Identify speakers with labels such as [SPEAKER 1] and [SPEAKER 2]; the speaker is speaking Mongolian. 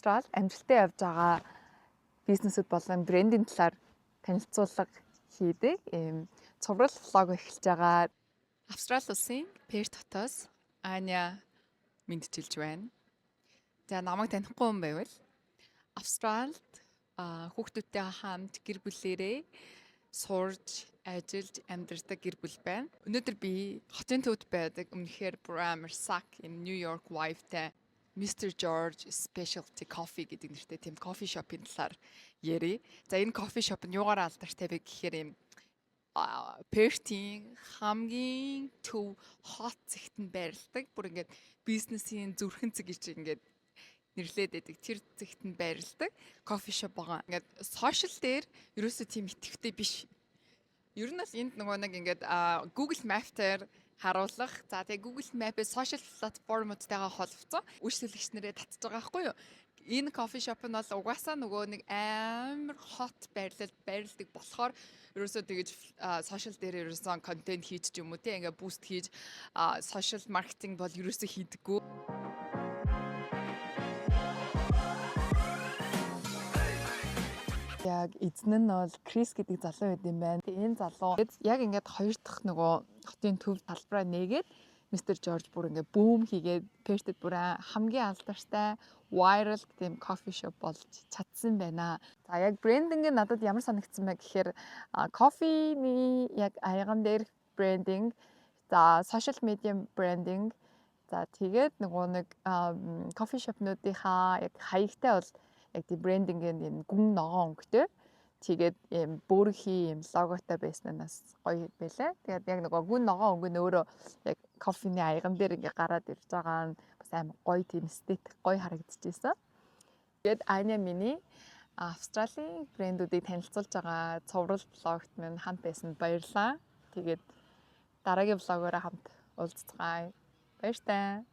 [SPEAKER 1] Австрал амжилттай явж байгаа бизнесүүд болон брендинг талаар танилцуулга хийдэг ийм цуврал влог эхэлж байгаа. Австрал улсын Перт хотоос Аня мэдчилж байна. За намайг танихгүй хүн байвал Австралд хүүхдүүдтэй хамт гэр бүлээрээ сурж, ажиллаж, амьдардаг гэр бүл байна. Өнөөдөр би хотын төвд байдаг үнэхээр амар сак in New York wife-тай Mr. George Specialty Coffee гэдэг нэртэй тийм кофе шопын талаар ярив. За энэ кофе шоп нь юугаар алдартай вэ гэхээр юм Пертийн хамгийн төв хот зэгтэнд байрладаг. Бүр ингээд бизнесийн зүрхэн зэг гэж ингээд нэрлээд байдаг. Тэр зэгтэнд байрладаг кофе шоп байгаа. Ингээд сошиал дээр ерөөсөө тийм итгэвтэй биш. Ер нь бас энд нөгөө нэг ингээд Google Map-таар харуулах. За тэгээ Google Map-ээс сошиал платформудтайгаа холбоцсон үйлчлэгч нарыг татж байгаа байхгүй юу? Энэ кофе шоп нь бол угаасаа нөгөө нэг амар хот байрладаг болохоор ерөөсөө тэгэж сошиал дээр ерөөсөн контент хийж ч юм уу те ингээ буст хийж сошиал маркетинг бол ерөөсөө хийдэггүй. Яг эзэн нь бол Крис гэдэг залуу байд юм байна. Тэгээ энэ залуу яг ингээд хоёр дахь нөгөө хотын төв талбараа нээгээд Mr. George бүр ингээд бүүм хийгээд Пертэд бүр хамгийн алдартай viral тийм кофе шоп болж чадсан байна. За яг брендинг нь надад ямар санагдсан бэ гэхээр кофений яг аяган дээр брендинг, за social media брендинг, за тэгээд нөгөө нэг кофе шопнуудынхаа яг хаягтай бол яг тийм брендингийн энэ гүн ногоон өнгөтэй. Тэгээд ийм бөөрхий ийм логотой байсан нь бас гоё байлаа. Тэгээд яг нөгөө гүн ногоон өнгө нь өөрөө яг кофений аяган дээр ингээ гараад ирж байгаа нь бас амар гоё тийм эстетик гоё харагдчихсэн. Тэгээд Аня миний Австралийн брэндүүдийг танилцуулж байгаа цуврал влогт минь хамт байсан баярлалаа. Тэгээд дараагийн влогоор хамт уулзцгаая. Баяр таа.